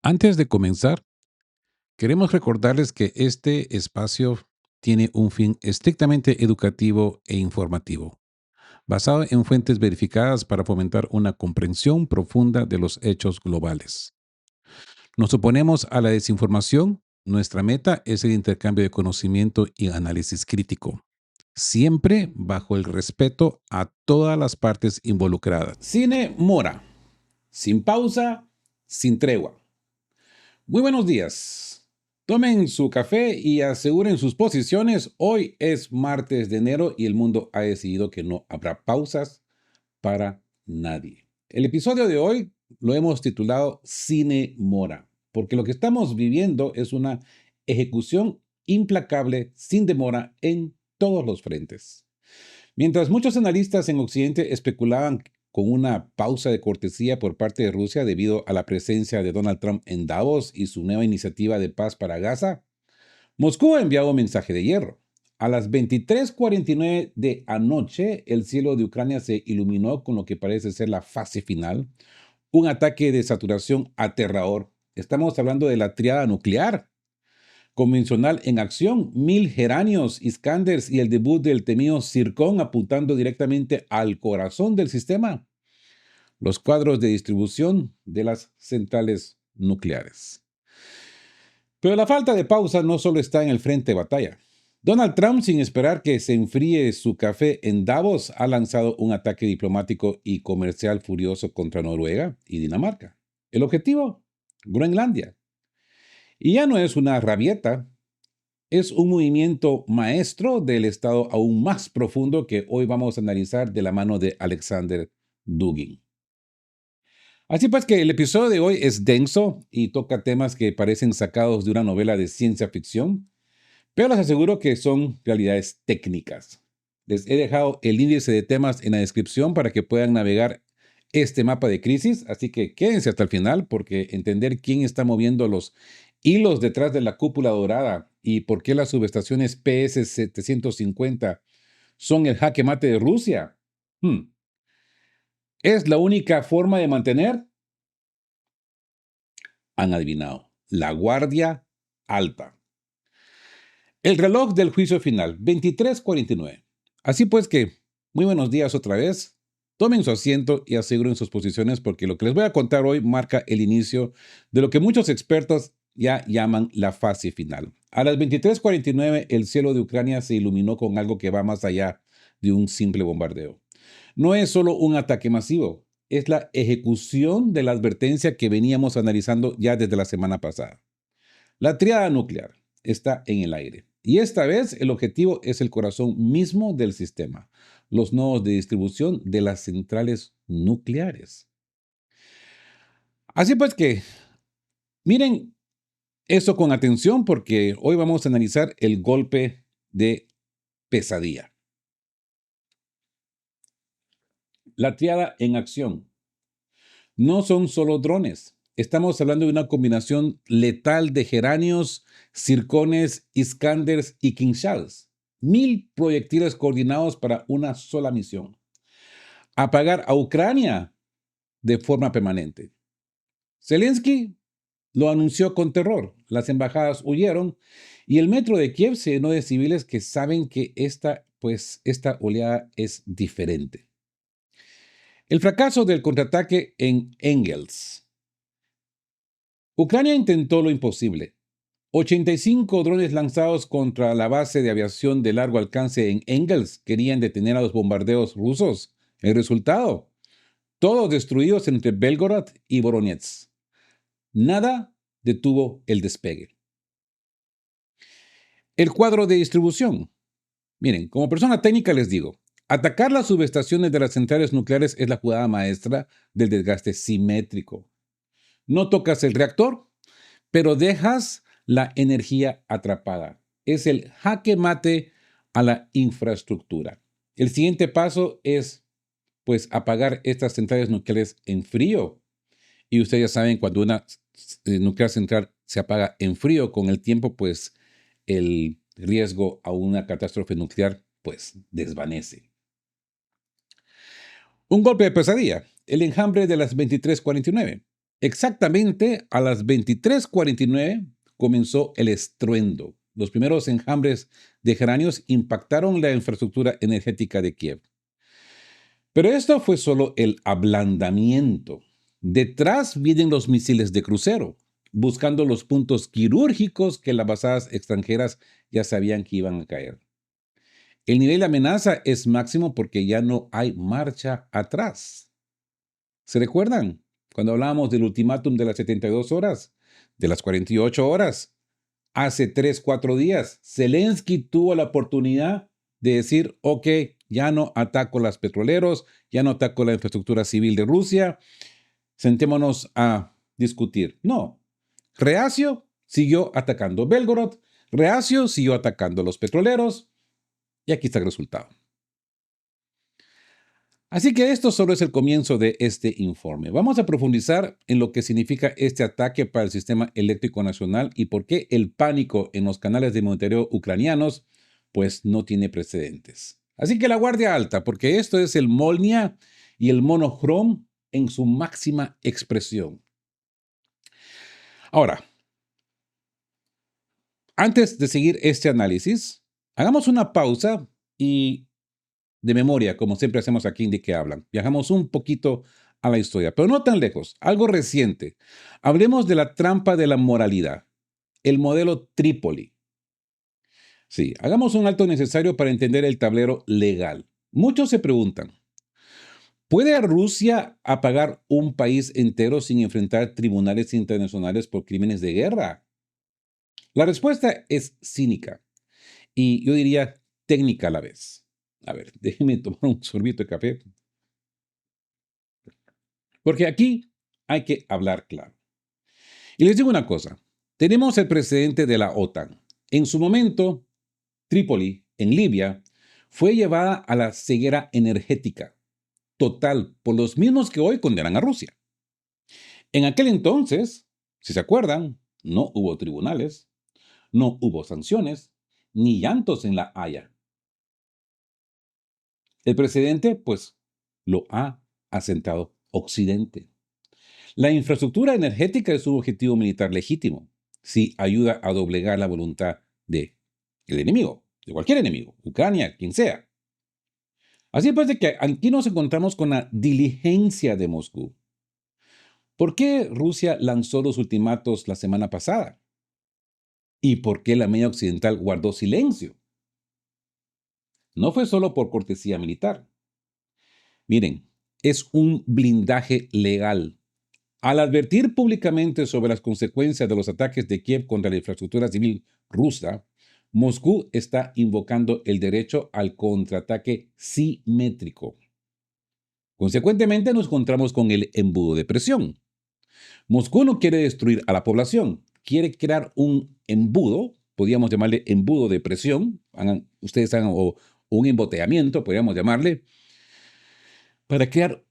Antes de comenzar, queremos recordarles que este espacio tiene un fin estrictamente educativo e informativo, basado en fuentes verificadas para fomentar una comprensión profunda de los hechos globales. Nos oponemos a la desinformación. Nuestra meta es el intercambio de conocimiento y análisis crítico, siempre bajo el respeto a todas las partes involucradas. Cine Mora, sin pausa, sin tregua. Muy buenos días. Tomen su café y aseguren sus posiciones. Hoy es martes de enero y el mundo ha decidido que no habrá pausas para nadie. El episodio de hoy lo hemos titulado Cine Mora, porque lo que estamos viviendo es una ejecución implacable, sin demora, en todos los frentes. Mientras muchos analistas en Occidente especulaban con una pausa de cortesía por parte de Rusia debido a la presencia de Donald Trump en Davos y su nueva iniciativa de paz para Gaza, Moscú ha enviado un mensaje de hierro. A las 23:49 de anoche, el cielo de Ucrania se iluminó con lo que parece ser la fase final, un ataque de saturación aterrador. Estamos hablando de la triada nuclear convencional en acción, 1000 Geranios, Iskanders y el debut del temido Zircón apuntando directamente al corazón del sistema, los cuadros de distribución de las centrales nucleares. Pero la falta de pausa no solo está en el frente de batalla. Donald Trump, sin esperar que se enfríe su café en Davos, ha lanzado un ataque diplomático y comercial furioso contra Noruega y Dinamarca. El objetivo, Groenlandia. Y ya no es una rabieta, es un movimiento maestro del estado aún más profundo que hoy vamos a analizar de la mano de Alexander Dugin. Así pues que el episodio de hoy es denso y toca temas que parecen sacados de una novela de ciencia ficción, pero les aseguro que son realidades técnicas. Les he dejado el índice de temas en la descripción para que puedan navegar este mapa de crisis, así que quédense hasta el final porque entender quién está moviendo los hilos detrás de la cúpula dorada y por qué las subestaciones PS-750 son el jaque mate de Rusia, es la única forma de mantener, han adivinado, la guardia alta. El reloj del juicio final, 23:49. Así pues que, muy buenos días otra vez. Tomen su asiento y aseguren sus posiciones porque lo que les voy a contar hoy marca el inicio de lo que muchos expertos ya llaman la fase final. A las 23:49 el cielo de Ucrania se iluminó con algo que va más allá de un simple bombardeo. No es solo un ataque masivo, es la ejecución de la advertencia que veníamos analizando ya desde la semana pasada. La triada nuclear está en el aire. Y esta vez el objetivo es el corazón mismo del sistema, los nodos de distribución de las centrales nucleares. Así pues que, miren eso con atención porque hoy vamos a analizar el golpe de pesadilla. La triada en acción. No son solo drones. Estamos hablando de una combinación letal de geranios, circones, iskanders y kinshals. 1000 proyectiles coordinados para una sola misión. Apagar a Ucrania de forma permanente. Zelensky lo anunció con terror. Las embajadas huyeron y el metro de Kiev se llenó de civiles que saben que esta oleada es diferente. El fracaso del contraataque en Engels. Ucrania intentó lo imposible. 85 drones lanzados contra la base de aviación de largo alcance en Engels querían detener a los bombardeos rusos. El resultado, todos destruidos entre Belgorod y Voronezh. Nada detuvo el despegue. El cuadro de distribución. Miren, como persona técnica les digo, atacar las subestaciones de las centrales nucleares es la jugada maestra del desgaste simétrico. No tocas el reactor, pero dejas la energía atrapada. Es el jaque mate a la infraestructura. El siguiente paso es, pues, apagar estas centrales nucleares en frío. Y ustedes ya saben, cuando una nuclear central se apaga en frío con el tiempo, pues el riesgo a una catástrofe nuclear, pues, desvanece. Un golpe de pesadilla, el enjambre de las 23:49. Exactamente a las 23:49 comenzó el estruendo. Los primeros enjambres de geranios impactaron la infraestructura energética de Kiev. Pero esto fue solo el ablandamiento. Detrás vienen los misiles de crucero, buscando los puntos quirúrgicos que las bazadas extranjeras ya sabían que iban a caer. El nivel de amenaza es máximo porque ya no hay marcha atrás. ¿Se recuerdan? Cuando hablábamos del ultimátum de las 72 horas, de las 48 horas, hace 3, 4 días, Zelensky tuvo la oportunidad de decir, ok, ya no ataco las petroleros, ya no ataco la infraestructura civil de Rusia, sentémonos a discutir. No, Reacio siguió atacando Belgorod, Reacio siguió atacando los petroleros, y aquí está el resultado. Así que esto solo es el comienzo de este informe. Vamos a profundizar en lo que significa este ataque para el sistema eléctrico nacional y por qué el pánico en los canales de monitoreo ucranianos pues no tiene precedentes. Así que la guardia alta, porque esto es el Molnia y el monochrome en su máxima expresión. Ahora, antes de seguir este análisis, hagamos una pausa y de memoria, como siempre hacemos aquí en De Qué Hablan. Viajamos un poquito a la historia, pero no tan lejos, algo reciente. Hablemos de la trampa de la moralidad, el modelo Trípoli. Sí, hagamos un alto necesario para entender el tablero legal. Muchos se preguntan, ¿puede Rusia apagar un país entero sin enfrentar tribunales internacionales por crímenes de guerra? La respuesta es cínica y yo diría técnica a la vez. A ver, déjenme tomar un sorbito de café. Porque aquí hay que hablar claro. Y les digo una cosa, tenemos el precedente de la OTAN. En su momento, Trípoli, en Libia, fue llevada a la ceguera energética total por los mismos que hoy condenan a Rusia. En aquel entonces, si se acuerdan, no hubo tribunales, no hubo sanciones, ni llantos en La Haya. El precedente, pues, lo ha asentado Occidente. La infraestructura energética es un objetivo militar legítimo si ayuda a doblegar la voluntad del enemigo, de cualquier enemigo, Ucrania, quien sea. Así pues de que aquí nos encontramos con la diligencia de Moscú. ¿Por qué Rusia lanzó los ultimatos la semana pasada? ¿Y por qué la media occidental guardó silencio? No fue solo por cortesía militar. Miren, es un blindaje legal. Al advertir públicamente sobre las consecuencias de los ataques de Kiev contra la infraestructura civil rusa, Moscú está invocando el derecho al contraataque simétrico. Consecuentemente, nos encontramos con el embudo de presión. Moscú no quiere destruir a la población, quiere crear un embudo, podríamos llamarle embudo de presión, ustedes hagan, o un emboteamiento, podríamos llamarle, para crear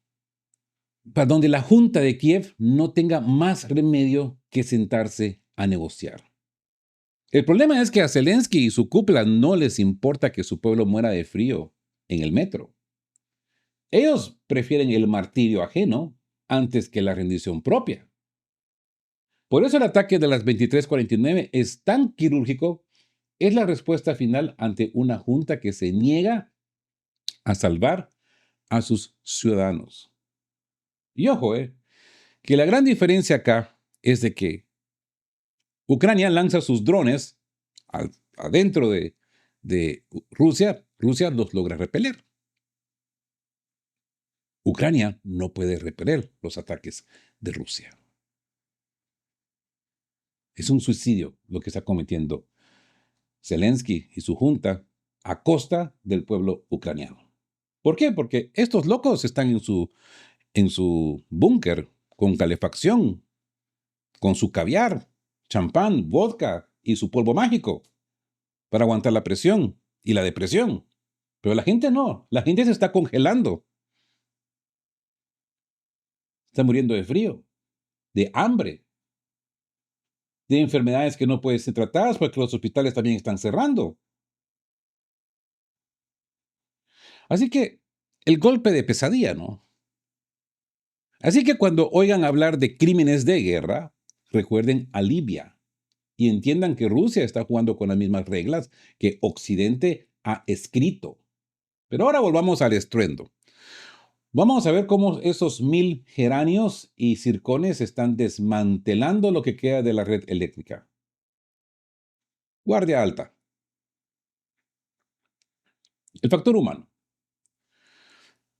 para donde la Junta de Kiev no tenga más remedio que sentarse a negociar. El problema es que a Zelensky y su cúpula no les importa que su pueblo muera de frío en el metro. Ellos prefieren el martirio ajeno antes que la rendición propia. Por eso el ataque de las 23:49 es tan quirúrgico, es la respuesta final ante una junta que se niega a salvar a sus ciudadanos. Y ojo, que la gran diferencia acá es de que Ucrania lanza sus drones adentro de Rusia, Rusia los logra repeler. Ucrania no puede repeler los ataques de Rusia. Es un suicidio lo que está cometiendo Zelensky y su junta a costa del pueblo ucraniano. ¿Por qué? Porque estos locos están en su búnker con calefacción, con su caviar, champán, vodka y su polvo mágico para aguantar la presión y la depresión. Pero la gente no, la gente se está congelando. Está muriendo de frío, de hambre, de enfermedades que no pueden ser tratadas porque los hospitales también están cerrando. Así que el golpe de pesadilla, ¿no? Así que cuando oigan hablar de crímenes de guerra, recuerden a Libia y entiendan que Rusia está jugando con las mismas reglas que Occidente ha escrito. Pero ahora volvamos al estruendo. Vamos a ver cómo esos 1000 geranios y circones están desmantelando lo que queda de la red eléctrica. Guardia alta. El factor humano.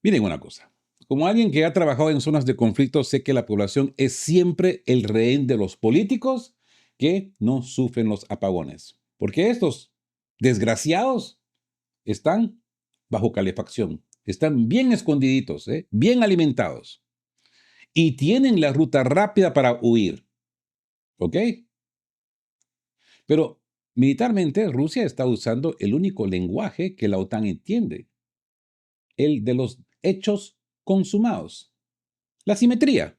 Miren una cosa. Como alguien que ha trabajado en zonas de conflicto, sé que la población es siempre el rehén de los políticos que no sufren los apagones. Porque estos desgraciados están bajo calefacción, están bien escondiditos, bien alimentados y tienen la ruta rápida para huir. ¿Ok? Pero militarmente Rusia está usando el único lenguaje que la OTAN entiende, el de los hechos consumados, la simetría.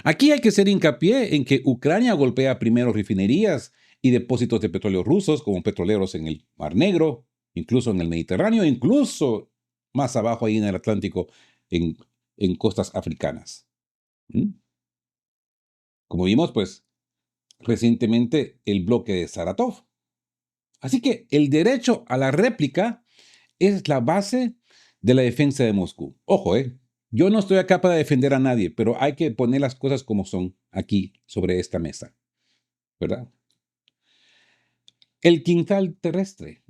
Aquí hay que hacer hincapié en que Ucrania golpea primero refinerías y depósitos de petróleo rusos como petroleros en el Mar Negro, incluso en el Mediterráneo, incluso más abajo ahí en el Atlántico, en, en costas africanas. ¿Mm? Como vimos, pues, recientemente el bloque de Saratov. Así que el derecho a la réplica es la base de la defensa de Moscú. Ojo, yo no estoy acá para defender a nadie, pero hay que poner las cosas como son aquí sobre esta mesa, ¿verdad? El quinzal terrestre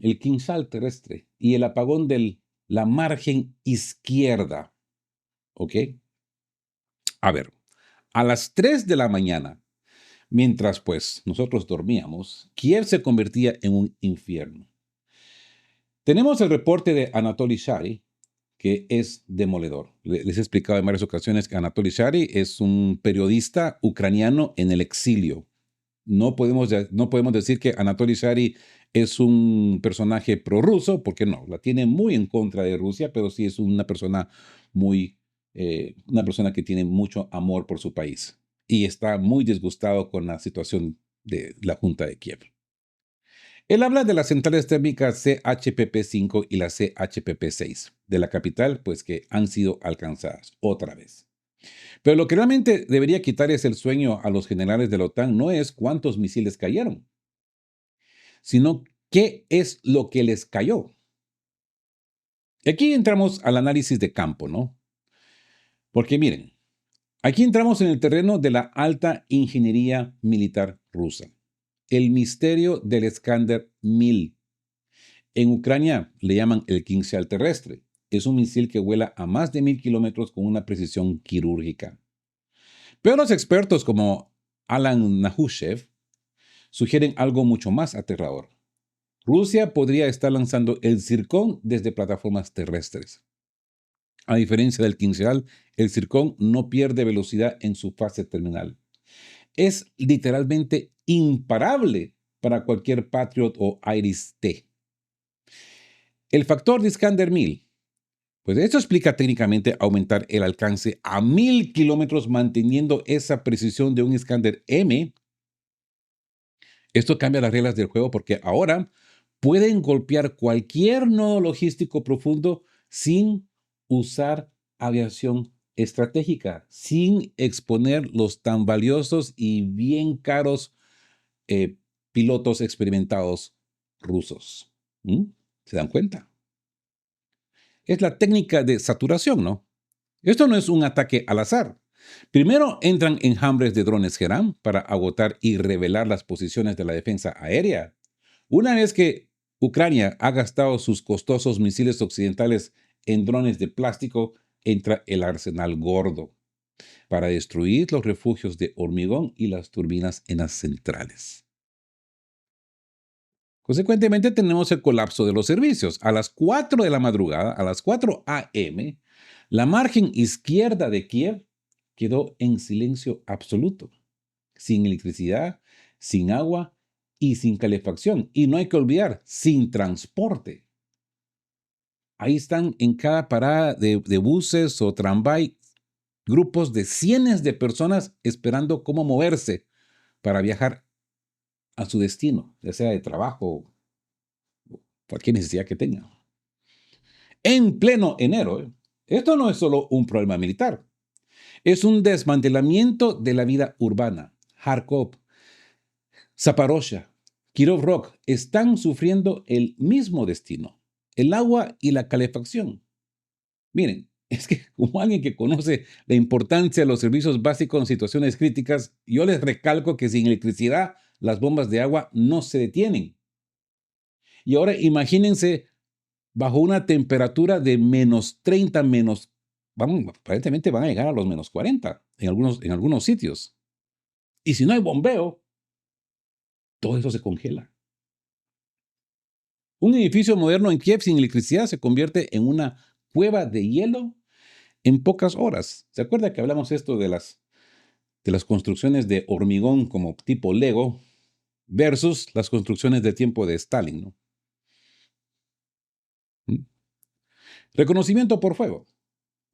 y el apagón de la margen izquierda, ¿ok? A ver, a las 3 de la mañana, mientras pues nosotros dormíamos, Kiev se convertía en un infierno. Tenemos el reporte de Anatoly Shary, que es demoledor. Les he explicado en varias ocasiones que Anatoly Shary es un periodista ucraniano en el exilio. No podemos decir que Anatoly Shary es un personaje prorruso, porque no, la tiene muy en contra de Rusia, pero sí es una persona una persona que tiene mucho amor por su país y está muy disgustado con la situación de la Junta de Kiev. Él habla de las centrales térmicas CHPP-5 y la CHPP-6 de la capital, pues que han sido alcanzadas otra vez. Pero lo que realmente debería quitar es el sueño a los generales de la OTAN no es cuántos misiles cayeron, sino qué es lo que les cayó. Y aquí entramos al análisis de campo, ¿no? Porque miren, aquí entramos en el terreno de la alta ingeniería militar rusa, el misterio del Iskander-1000. En Ucrania le llaman el quinzal terrestre. Es un misil que vuela a más de 1000 kilómetros con una precisión quirúrgica. Pero los expertos como Alan Nahushev sugieren algo mucho más aterrador. Rusia podría estar lanzando el Zircón desde plataformas terrestres. A diferencia del quinzal, el Zircón no pierde velocidad en su fase terminal. Es literalmente imparable para cualquier Patriot o Iris-T. El factor de Iskander-1000. Pues esto explica técnicamente aumentar el alcance a 1000 kilómetros manteniendo esa precisión de un Iskander-M. Esto cambia las reglas del juego porque ahora pueden golpear cualquier nodo logístico profundo sin usar aviación estratégica, sin exponer los tan valiosos y bien caros eh, pilotos experimentados rusos. ¿Mm? ¿Se dan cuenta? Es la técnica de saturación, ¿no? Esto no es un ataque al azar. Primero entran enjambres de drones Geram para agotar y revelar las posiciones de la defensa aérea. Una vez que Ucrania ha gastado sus costosos misiles occidentales en drones de plástico, entra el arsenal gordo para destruir los refugios de hormigón y las turbinas en las centrales. Consecuentemente, tenemos el colapso de los servicios. A las 4 de la madrugada, a las 4 a.m., la margen izquierda de Kiev quedó en silencio absoluto, sin electricidad, sin agua y sin calefacción. Y no hay que olvidar, sin transporte. Ahí están en cada parada de buses o tramvay grupos de cientos de personas esperando cómo moverse para viajar a su destino, ya sea de trabajo o cualquier necesidad que tengan. En pleno enero, esto no es solo un problema militar, Es un desmantelamiento de la vida urbana. Kharkov, Zaporozhia, Kirov Rock están sufriendo el mismo destino. El agua y la calefacción. Miren, es que como alguien que conoce la importancia de los servicios básicos en situaciones críticas, yo les recalco que sin electricidad las bombas de agua no se detienen. Y ahora imagínense bajo una temperatura de -30, aparentemente van a llegar a los -40 en algunos sitios. Y si no hay bombeo, todo eso se congela. Un edificio moderno en Kiev sin electricidad se convierte en una cueva de hielo en pocas horas. ¿Se acuerda que hablamos esto de las construcciones de hormigón como tipo Lego versus las construcciones del tiempo de Stalin, ¿no? ¿Mm? Reconocimiento por fuego.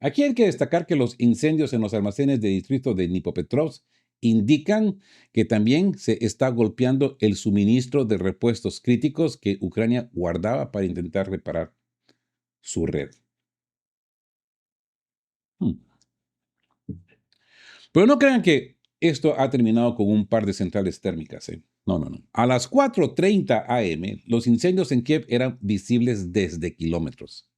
Aquí hay que destacar que los incendios en los almacenes de distrito de Dnipropetrovsk indican que también se está golpeando el suministro de repuestos críticos que Ucrania guardaba para intentar reparar su red. Hmm. Pero no crean que esto ha terminado con un par de centrales térmicas, ¿eh? No, no, no. A las 4:30 am, los incendios en Kiev eran visibles desde kilómetros.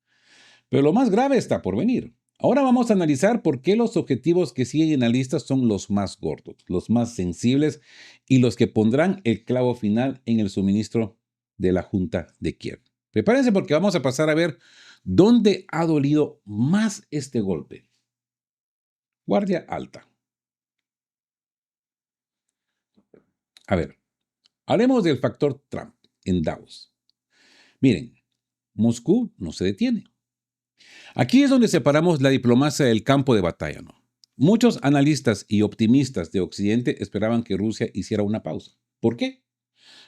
Pero lo más grave está por venir. Ahora vamos a analizar por qué los objetivos que siguen en la lista son los más gordos, los más sensibles y los que pondrán el clavo final en el suministro de la Junta de Kiev. Prepárense porque vamos a pasar a ver dónde ha dolido más este golpe. Guardia alta. A ver, hablemos del factor Trump en Davos. Miren, Moscú no se detiene. Aquí es donde separamos la diplomacia del campo de batalla, ¿no? Muchos analistas y optimistas de Occidente esperaban que Rusia hiciera una pausa. ¿Por qué?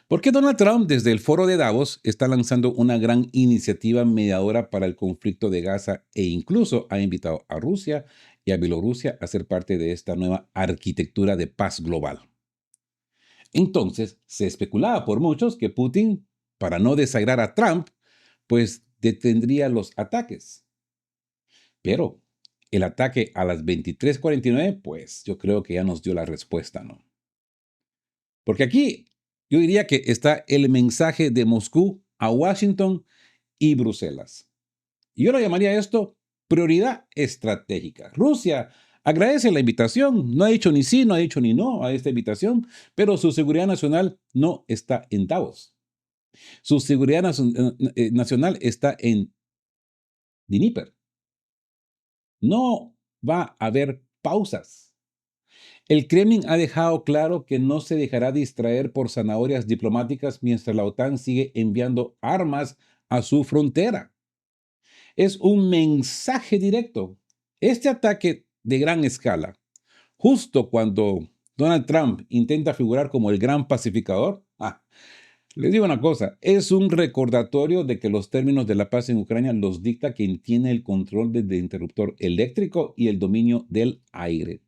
Porque Donald Trump desde el foro de Davos está lanzando una gran iniciativa mediadora para el conflicto de Gaza e incluso ha invitado a Rusia y a Bielorrusia a ser parte de esta nueva arquitectura de paz global. Entonces, se especulaba por muchos que Putin, para no desairar a Trump, pues detendría los ataques. Pero el ataque a las 23:49, pues yo creo que ya nos dio la respuesta, ¿no? Porque aquí yo diría que está el mensaje de Moscú a Washington y Bruselas. Y yo lo llamaría esto prioridad estratégica. Rusia agradece la invitación, no ha dicho ni sí, no ha dicho ni no a esta invitación, pero su seguridad nacional no está en Davos. Su seguridad nacional está en Dnieper. No va a haber pausas. El Kremlin ha dejado claro que no se dejará distraer por zanahorias diplomáticas mientras la OTAN sigue enviando armas a su frontera. Es un mensaje directo. Este ataque de gran escala, justo cuando Donald Trump intenta figurar como el gran pacificador, les digo una cosa, es un recordatorio de que los términos de la paz en Ucrania los dicta quien tiene el control del interruptor eléctrico y el dominio del aire.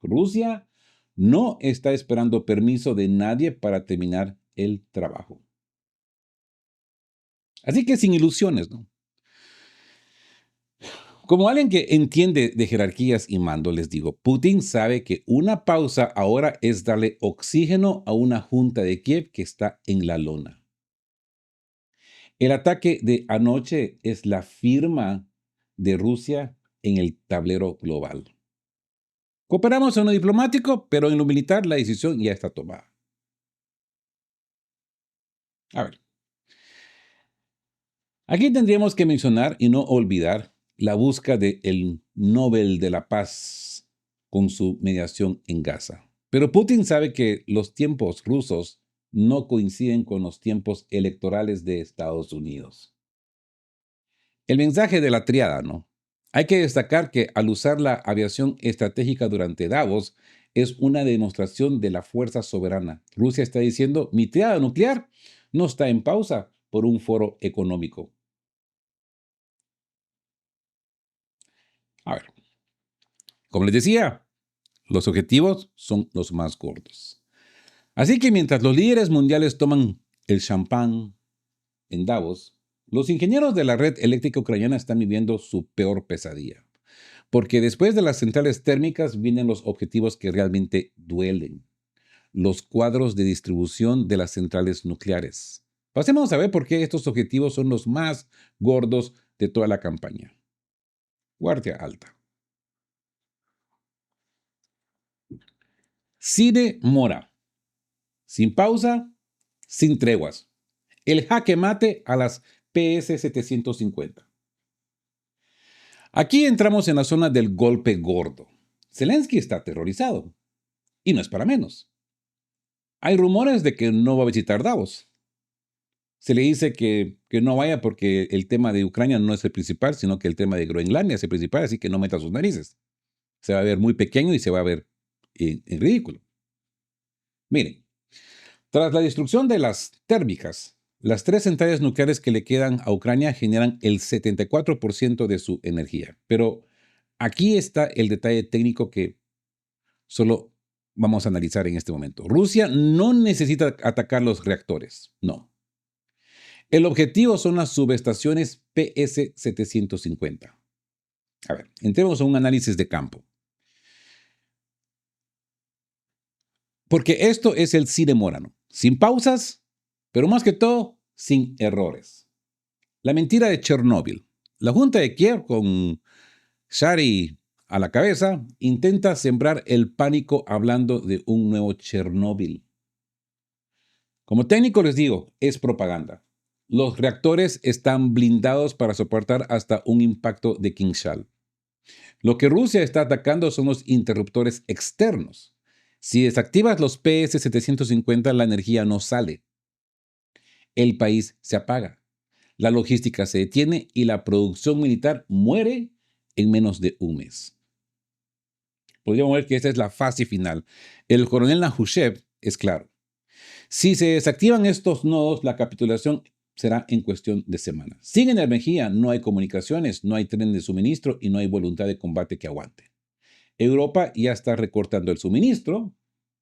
Rusia no está esperando permiso de nadie para terminar el trabajo. Así que sin ilusiones, ¿no? Como alguien que entiende de jerarquías y mando, les digo, Putin sabe que una pausa ahora es darle oxígeno a una junta de Kiev que está en la lona. El ataque de anoche es la firma de Rusia en el tablero global. Cooperamos en lo diplomático, pero en lo militar la decisión ya está tomada. A ver, aquí tendríamos que mencionar y no olvidar la búsqueda del Nobel de la Paz con su mediación en Gaza. Pero Putin sabe que los tiempos rusos no coinciden con los tiempos electorales de Estados Unidos. El mensaje de la triada, ¿no? Hay que destacar que al usar la aviación estratégica durante Davos es una demostración de la fuerza soberana. Rusia está diciendo, mi triada nuclear no está en pausa por un foro económico. A ver, como les decía, los objetivos son los más gordos. Así que mientras los líderes mundiales toman el champán en Davos, los ingenieros de la red eléctrica ucraniana están viviendo su peor pesadilla. Porque después de las centrales térmicas vienen los objetivos que realmente duelen, los cuadros de distribución de las centrales nucleares. Pasemos a ver por qué estos objetivos son los más gordos de toda la campaña. Guardia alta. Cide Mora. Sin pausa, sin treguas. El jaque mate a las PS-750. Aquí entramos en la zona del golpe gordo. Zelensky está aterrorizado. Y no es para menos. Hay rumores de que no va a visitar Davos. Se le dice que no vaya porque el tema de Ucrania no es el principal, sino que el tema de Groenlandia es el principal, así que no meta sus narices. Se va a ver muy pequeño y se va a ver en ridículo. Miren, tras la destrucción de las térmicas, las tres centrales nucleares que le quedan a Ucrania generan el 74% de su energía. Pero aquí está el detalle técnico que solo vamos a analizar en este momento. Rusia no necesita atacar los reactores, no. El objetivo son las subestaciones PS-750. A ver, entremos a un análisis de campo. Porque esto es el cine Mórano, sin pausas, pero más que todo, sin errores. La mentira de Chernóbil. La Junta de Kiev, con Shari a la cabeza, intenta sembrar el pánico hablando de un nuevo Chernóbil. Como técnico les digo, es propaganda. Los reactores están blindados para soportar hasta un impacto de Kinshal. Lo que Rusia está atacando son los interruptores externos. Si desactivas los PS-750, la energía no sale. El país se apaga. La logística se detiene y la producción militar muere en menos de un mes. Podríamos ver que esta es la fase final. El coronel Nahushev es claro. Si se desactivan estos nodos, la capitulación será en cuestión de semanas. Sin energía no hay comunicaciones, no hay tren de suministro y no hay voluntad de combate que aguante. Europa ya está recortando el suministro,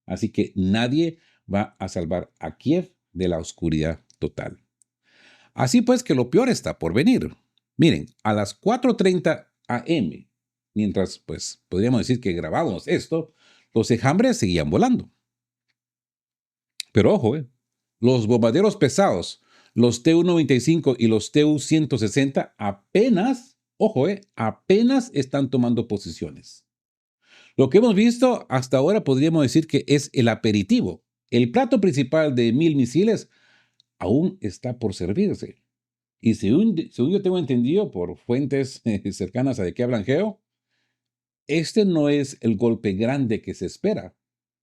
así que nadie va a salvar a Kiev de la oscuridad total. Así pues que lo peor está por venir. Miren, a las 4:30 am, mientras pues podríamos decir que grabamos esto, los enjambres seguían volando. Pero ojo, los bombarderos pesados, los Tu-95 y los Tu-160 apenas, ojo, apenas están tomando posiciones. Lo que hemos visto hasta ahora podríamos decir que es el aperitivo. El plato principal de 1000 misiles aún está por servirse. Y según yo tengo entendido por fuentes cercanas a de qué hablan Geo, este no es el golpe grande que se espera.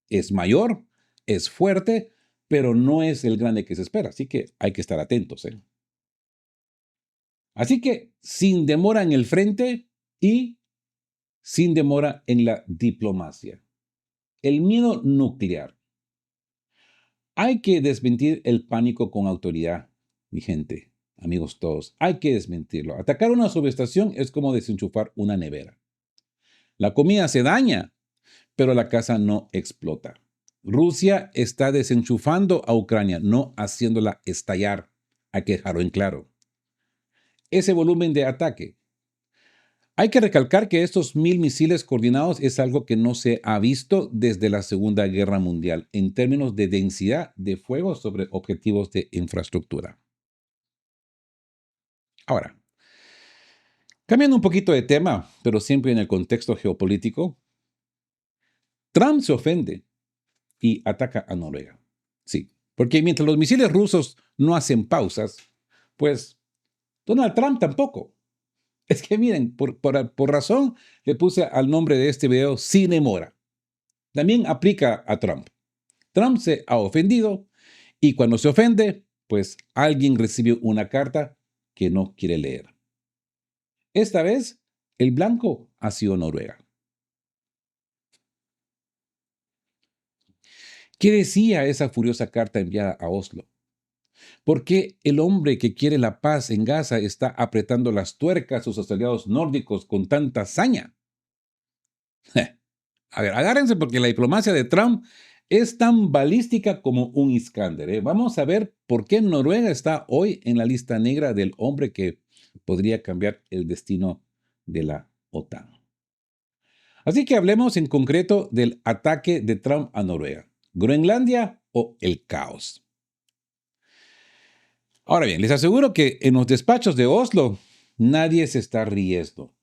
Es mayor, es fuerte, pero no es el grande que se espera. Así que hay que estar atentos. Así que sin demora en el frente y sin demora en la diplomacia. El miedo nuclear. Hay que desmentir el pánico con autoridad, mi gente, amigos todos. Hay que desmentirlo. Atacar una subestación es como desenchufar una nevera. La comida se daña, pero la casa no explota. Rusia está desenchufando a Ucrania, no haciéndola estallar. Hay que dejarlo en claro. Ese volumen de ataque. Hay que recalcar que estos 1000 misiles coordinados es algo que no se ha visto desde la Segunda Guerra Mundial en términos de densidad de fuego sobre objetivos de infraestructura. Ahora, cambiando un poquito de tema, pero siempre en el contexto geopolítico, Trump se ofende y ataca a Noruega. Sí, porque mientras los misiles rusos no hacen pausas, pues Donald Trump tampoco. Es que miren, por razón le puse al nombre de este video Cine Mora. También aplica a Trump. Trump se ha ofendido y cuando se ofende, pues alguien recibe una carta que no quiere leer. Esta vez, el blanco ha sido Noruega. ¿Qué decía esa furiosa carta enviada a Oslo? ¿Por qué el hombre que quiere la paz en Gaza está apretando las tuercas a sus aliados nórdicos con tanta saña? A ver, agárrense porque la diplomacia de Trump es tan balística como un Iskander, ¿eh? Vamos a ver por qué Noruega está hoy en la lista negra del hombre que podría cambiar el destino de la OTAN. Así que hablemos en concreto del ataque de Trump a Noruega. ¿Groenlandia o el caos? Ahora bien, les aseguro que en los despachos de Oslo nadie se está riendo.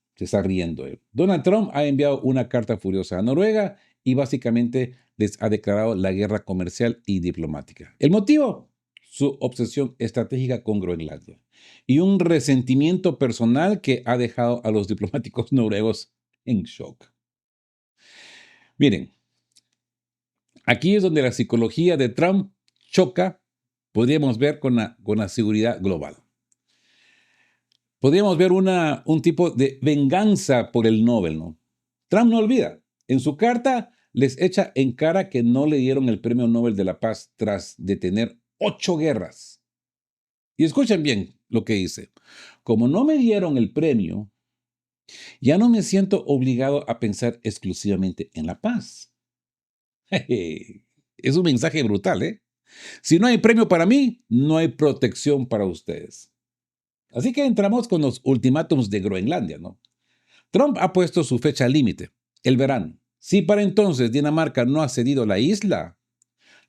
Donald Trump ha enviado una carta furiosa a Noruega y básicamente les ha declarado la guerra comercial y diplomática. ¿El motivo? Su obsesión estratégica con Groenlandia y un resentimiento personal que ha dejado a los diplomáticos noruegos en shock. Miren, aquí es donde la psicología de Trump choca, podríamos ver, con la seguridad global. Podríamos ver un tipo de venganza por el Nobel, ¿no? Trump no olvida. En su carta les echa en cara que no le dieron el Premio Nobel de la Paz tras detener 8 guerras. Y escuchen bien lo que dice. Como no me dieron el premio, ya no me siento obligado a pensar exclusivamente en la paz. Es un mensaje brutal, ¿eh? Si no hay premio para mí, no hay protección para ustedes. Así que entramos con los ultimátums de Groenlandia, ¿no? Trump ha puesto su fecha límite, el verano. Si para entonces Dinamarca no ha cedido la isla,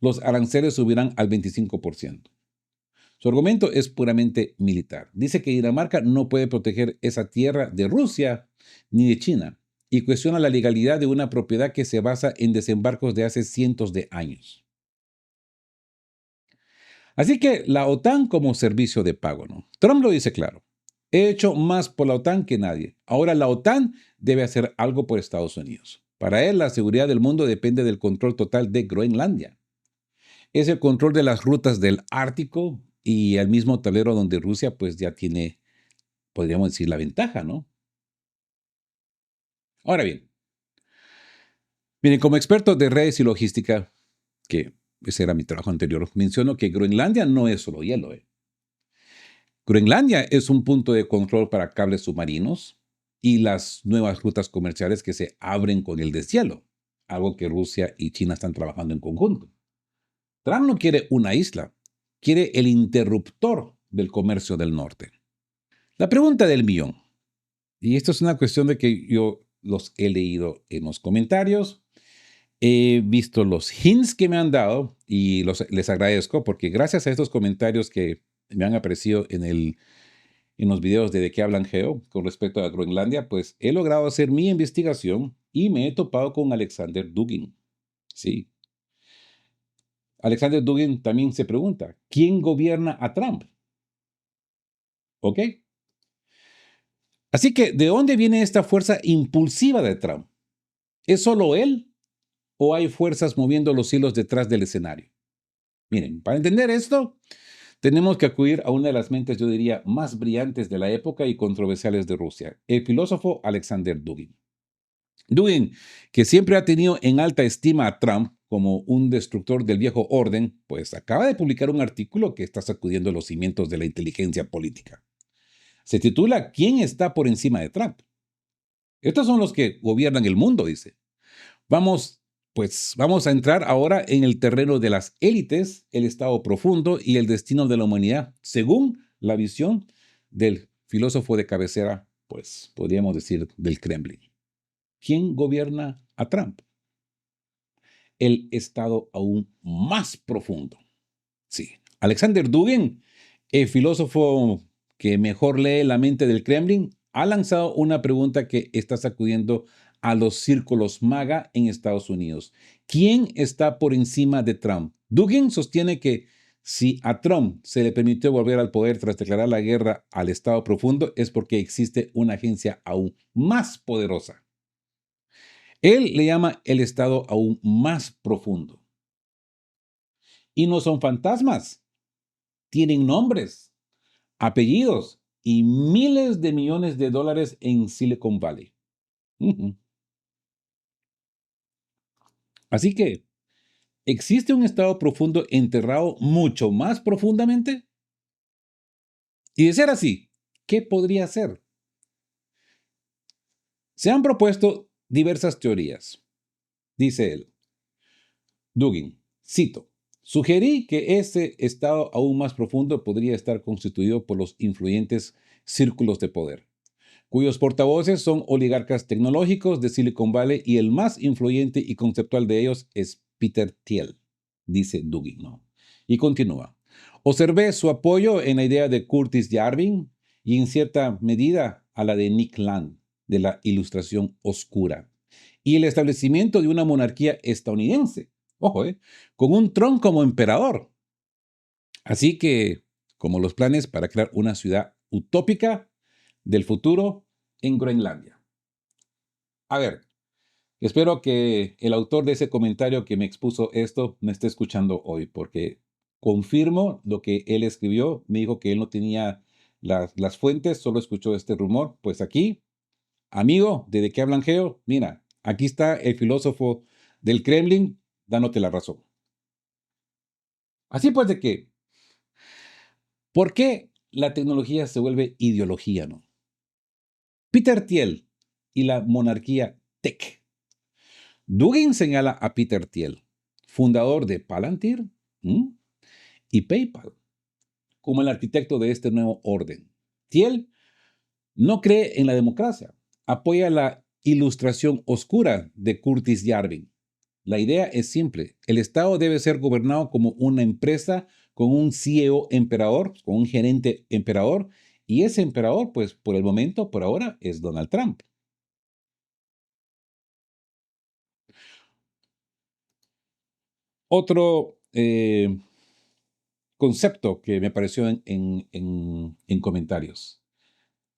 los aranceles subirán al 25%. Su argumento es puramente militar. Dice que Dinamarca no puede proteger esa tierra de Rusia ni de China y cuestiona la legalidad de una propiedad que se basa en desembarcos de hace cientos de años. Así que la OTAN como servicio de pago, ¿no? Trump lo dice claro. He hecho más por la OTAN que nadie. Ahora la OTAN debe hacer algo por Estados Unidos. Para él, la seguridad del mundo depende del control total de Groenlandia. Es el control de las rutas del Ártico y el mismo tablero donde Rusia pues ya tiene, podríamos decir, la ventaja, ¿no? Ahora bien, miren, como experto de redes y logística, que ese era mi trabajo anterior, menciono que Groenlandia no es solo hielo, ¿eh? Groenlandia es un punto de control para cables submarinos y las nuevas rutas comerciales que se abren con el deshielo, algo que Rusia y China están trabajando en conjunto. Trump no quiere una isla, quiere el interruptor del comercio del norte. La pregunta del millón, y esto es una cuestión de que yo los he leído en los comentarios, he visto los hints que me han dado y les agradezco porque gracias a estos comentarios que me han aparecido en los videos de qué hablan Geo con respecto a Groenlandia, pues he logrado hacer mi investigación y me he topado con Alexander Dugin. Sí. Alexander Dugin también se pregunta, ¿quién gobierna a Trump? ¿Ok? Así que, ¿de dónde viene esta fuerza impulsiva de Trump? ¿Es solo él o hay fuerzas moviendo los hilos detrás del escenario? Miren, para entender esto, tenemos que acudir a una de las mentes, yo diría, más brillantes de la época y controversiales de Rusia, el filósofo Alexander Dugin. Dugin, que siempre ha tenido en alta estima a Trump como un destructor del viejo orden, pues acaba de publicar un artículo que está sacudiendo los cimientos de la inteligencia política. Se titula ¿Quién está por encima de Trump? Estos son los que gobiernan el mundo, dice. Vamos a entrar ahora en el terreno de las élites, el estado profundo y el destino de la humanidad, según la visión del filósofo de cabecera, pues podríamos decir del Kremlin. ¿Quién gobierna a Trump? El estado aún más profundo. Sí, Alexander Dugin, el filósofo que mejor lee la mente del Kremlin, ha lanzado una pregunta que está sacudiendo a los círculos MAGA en Estados Unidos. ¿Quién está por encima de Trump? Dugin sostiene que si a Trump se le permitió volver al poder tras declarar la guerra al Estado profundo es porque existe una agencia aún más poderosa. Él le llama el estado aún más profundo. Y no son fantasmas, tienen nombres, apellidos y miles de millones de dólares en Silicon Valley. Ujú. Así que, ¿existe un estado profundo enterrado mucho más profundamente? Y de ser así, ¿qué podría ser? Se han propuesto diversas teorías, dice él. Dugin, cito, sugerí que ese estado aún más profundo podría estar constituido por los influyentes círculos de poder, cuyos portavoces son oligarcas tecnológicos de Silicon Valley y el más influyente y conceptual de ellos es Peter Thiel, dice Dugin, ¿no? Y continúa. Observé su apoyo en la idea de Curtis Yarvin y en cierta medida a la de Nick Land, de la Ilustración Oscura, y el establecimiento de una monarquía estadounidense, ojo, con un Trump como emperador. Así que, como los planes para crear una ciudad utópica del futuro en Groenlandia. A ver, espero que el autor de ese comentario que me expuso esto me esté escuchando hoy, porque confirmo lo que él escribió. Me dijo que él no tenía las fuentes, solo escuchó este rumor. Pues aquí, amigo, ¿de qué hablan Geo? Mira, aquí está el filósofo del Kremlin dándote la razón. Así pues de que, ¿por qué la tecnología se vuelve ideología, no? Peter Thiel y la monarquía tech. Dugin señala a Peter Thiel, fundador de Palantir, y PayPal, como el arquitecto de este nuevo orden. Thiel no cree en la democracia, apoya la ilustración oscura de Curtis Yarvin. La idea es simple, el Estado debe ser gobernado como una empresa con un CEO emperador, con un gerente emperador, y ese emperador, pues por el momento, por ahora, es Donald Trump. Otro concepto que me apareció en comentarios.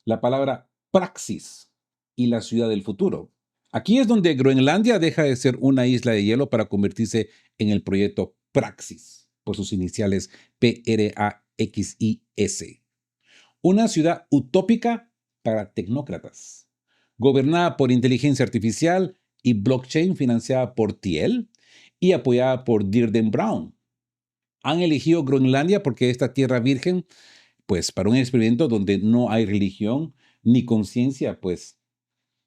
La palabra praxis y la ciudad del futuro. Aquí es donde Groenlandia deja de ser una isla de hielo para convertirse en el proyecto Praxis, por sus iniciales PRAXIS. Una ciudad utópica para tecnócratas, gobernada por inteligencia artificial y blockchain financiada por Thiel y apoyada por Dearden Brown. Han elegido Groenlandia porque esta tierra virgen, pues para un experimento donde no hay religión ni conciencia, pues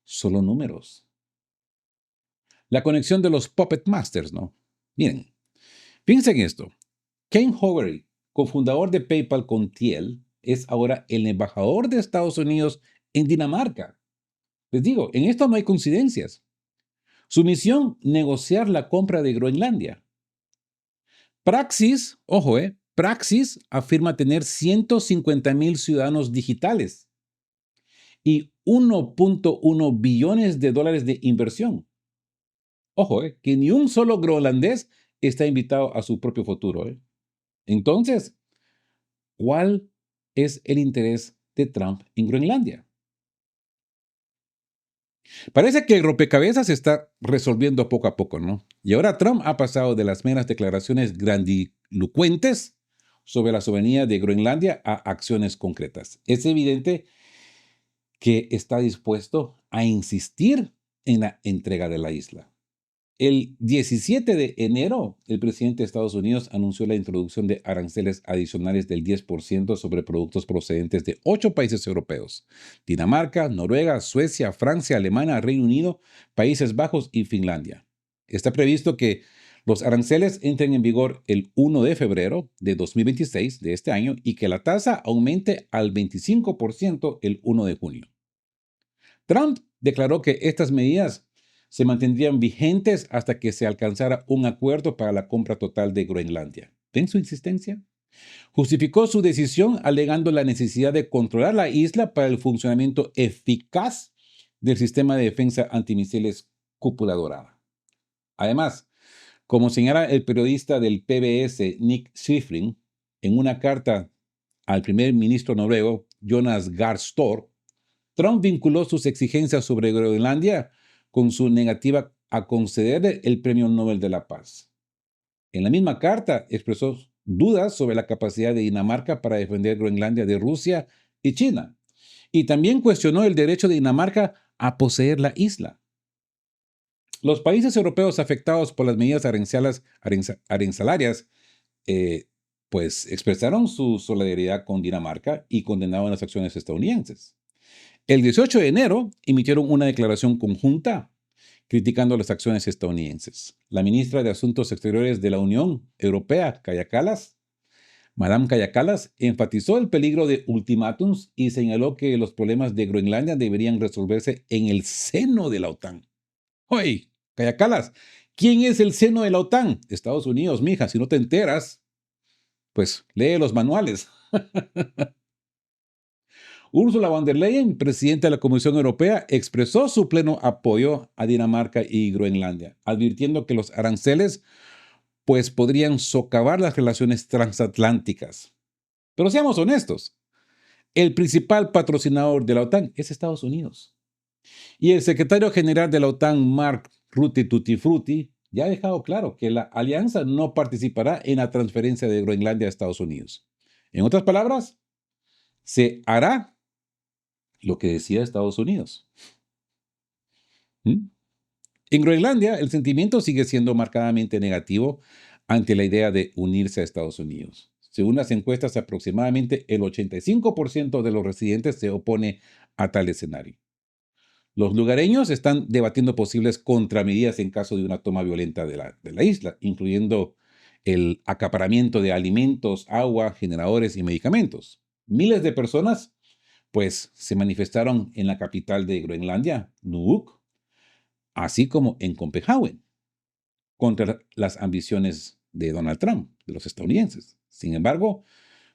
solo números. La conexión de los Puppet Masters, ¿no? Miren, piensen en esto. Ken Hovery, cofundador de PayPal con Thiel, es ahora el embajador de Estados Unidos en Dinamarca. Les digo, en esto no hay coincidencias. Su misión, negociar la compra de Groenlandia. Praxis, ojo, Praxis afirma tener 150,000 ciudadanos digitales y 1.1 billones de dólares de inversión. Ojo, que ni un solo groenlandés está invitado a su propio futuro. Entonces, ¿cuál es el interés de Trump en Groenlandia? Parece que el rompecabezas se está resolviendo poco a poco, ¿no? Y ahora Trump ha pasado de las meras declaraciones grandilocuentes sobre la soberanía de Groenlandia a acciones concretas. Es evidente que está dispuesto a insistir en la entrega de la isla. El 17 de enero, el presidente de Estados Unidos anunció la introducción de aranceles adicionales del 10% sobre productos procedentes de 8 países europeos: Dinamarca, Noruega, Suecia, Francia, Alemania, Reino Unido, Países Bajos y Finlandia. Está previsto que los aranceles entren en vigor el 1 de febrero de 2026 de este año y que la tasa aumente al 25% el 1 de junio. Trump declaró que estas medidas se mantendrían vigentes hasta que se alcanzara un acuerdo para la compra total de Groenlandia. ¿Ven su insistencia? Justificó su decisión alegando la necesidad de controlar la isla para el funcionamiento eficaz del sistema de defensa antimisiles Cúpula Dorada. Además, como señala el periodista del PBS Nick Schifrin en una carta al primer ministro noruego Jonas Gahr Store, Trump vinculó sus exigencias sobre Groenlandia con su negativa a concederle el Premio Nobel de la Paz. En la misma carta expresó dudas sobre la capacidad de Dinamarca para defender Groenlandia de Rusia y China, y también cuestionó el derecho de Dinamarca a poseer la isla. Los países europeos afectados por las medidas arancelarias pues expresaron su solidaridad con Dinamarca y condenaron las acciones estadounidenses. El 18 de enero emitieron una declaración conjunta criticando las acciones estadounidenses. La ministra de Asuntos Exteriores de la Unión Europea, Kaja Kallas, Madame Kaja Kallas enfatizó el peligro de ultimátums y señaló que los problemas de Groenlandia deberían resolverse en el seno de la OTAN. Oye, Kaja Kallas, ¿quién es el seno de la OTAN? Estados Unidos, mija, si no te enteras, pues lee los manuales. Ursula von der Leyen, presidenta de la Comisión Europea, expresó su pleno apoyo a Dinamarca y Groenlandia, advirtiendo que los aranceles pues podrían socavar las relaciones transatlánticas. Pero seamos honestos, el principal patrocinador de la OTAN es Estados Unidos. Y el secretario general de la OTAN, Mark Rutte Tutti Frutti, ya ha dejado claro que la alianza no participará en la transferencia de Groenlandia a Estados Unidos. En otras palabras, se hará lo que decía Estados Unidos. ¿Mm? En Groenlandia, el sentimiento sigue siendo marcadamente negativo ante la idea de unirse a Estados Unidos. Según las encuestas, aproximadamente el 85% de los residentes se opone a tal escenario. Los lugareños están debatiendo posibles contramedidas en caso de una toma violenta de la isla, incluyendo el acaparamiento de alimentos, agua, generadores y medicamentos. Miles de personas, pues, se manifestaron en la capital de Groenlandia, Nuuk, así como en Copenhague, contra las ambiciones de Donald Trump, de los estadounidenses. Sin embargo,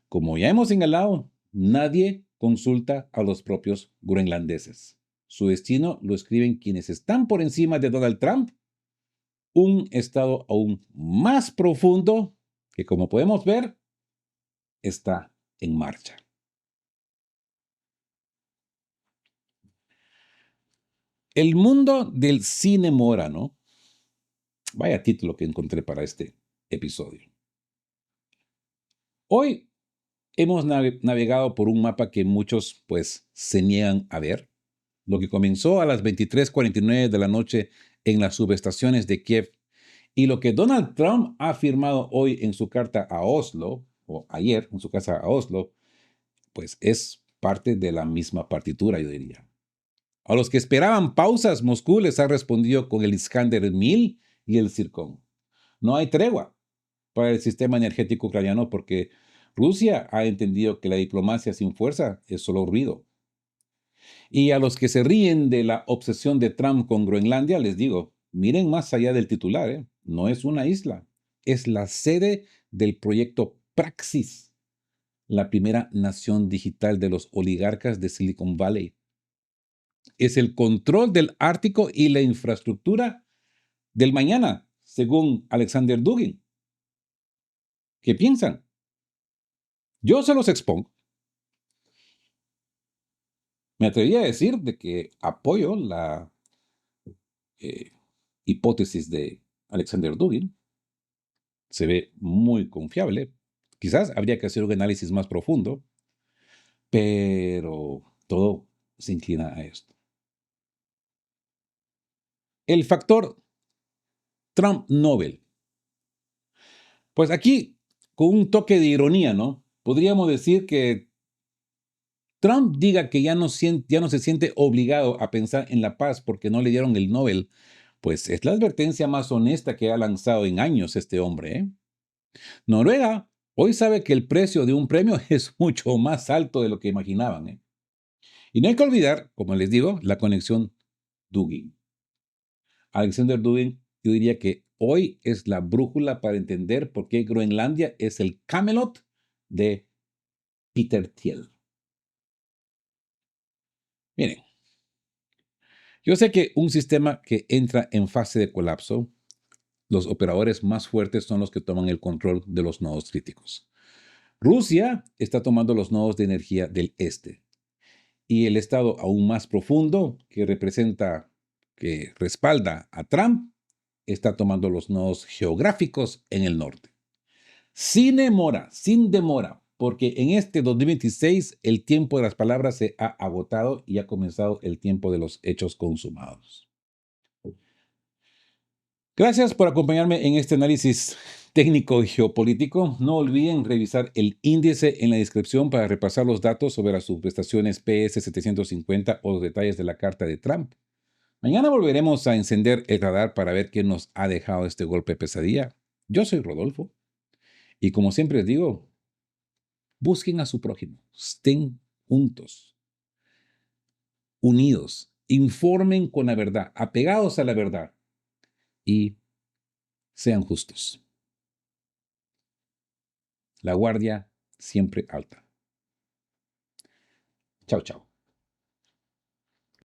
como ya hemos señalado, nadie consulta a los propios groenlandeses. Su destino lo escriben quienes están por encima de Donald Trump, un estado aún más profundo que, como podemos ver, está en marcha. El mundo del cine mora, ¿no? Vaya título que encontré para este episodio. Hoy hemos navegado por un mapa que muchos pues se niegan a ver. Lo que comenzó a las 23:49 de la noche en las subestaciones de Kiev y lo que Donald Trump ha afirmado hoy en su carta a Oslo, o ayer en su casa a Oslo, pues es parte de la misma partitura, yo diría. A los que esperaban pausas, Moscú les ha respondido con el Iskander-1000 y el Zircón. No hay tregua para el sistema energético ucraniano porque Rusia ha entendido que la diplomacia sin fuerza es solo ruido. Y a los que se ríen de la obsesión de Trump con Groenlandia, les digo, miren más allá del titular, ¿eh? No es una isla, es la sede del proyecto Praxis, la primera nación digital de los oligarcas de Silicon Valley. Es el control del Ártico y la infraestructura del mañana, según Alexander Dugin. ¿Qué piensan? Yo se los expongo. Me atrevería a decir de que apoyo la eh, hipótesis de Alexander Dugin. Se ve muy confiable. Quizás habría que hacer un análisis más profundo, pero todo se inclina a esto. El factor Trump Nobel. Pues aquí, con un toque de ironía, ¿no? Podríamos decir que Trump diga que ya no se siente obligado a pensar en la paz porque no le dieron el Nobel, pues es la advertencia más honesta que ha lanzado en años este hombre, ¿eh? Noruega hoy sabe que el precio de un premio es mucho más alto de lo que imaginaban, ¿eh? Y no hay que olvidar, como les digo, la conexión Dugin. Alexander Dugin, yo diría que hoy es la brújula para entender por qué Groenlandia es el Camelot de Peter Thiel. Miren, yo sé que un sistema que entra en fase de colapso, los operadores más fuertes son los que toman el control de los nodos críticos. Rusia está tomando los nodos de energía del este y el estado aún más profundo que respalda a Trump, está tomando los nodos geográficos en el norte. Sin demora, porque en este 2026 el tiempo de las palabras se ha agotado y ha comenzado el tiempo de los hechos consumados. Gracias por acompañarme en este análisis técnico y geopolítico. No olviden revisar el índice en la descripción para repasar los datos sobre las subestaciones PS-750 o los detalles de la carta de Trump. Mañana volveremos a encender el radar para ver qué nos ha dejado este golpe pesadilla. Yo soy Rodolfo y como siempre les digo, Busquen a su prójimo, estén juntos, unidos, informen con la verdad, apegados a la verdad y sean justos. La guardia siempre alta. Chao, chao.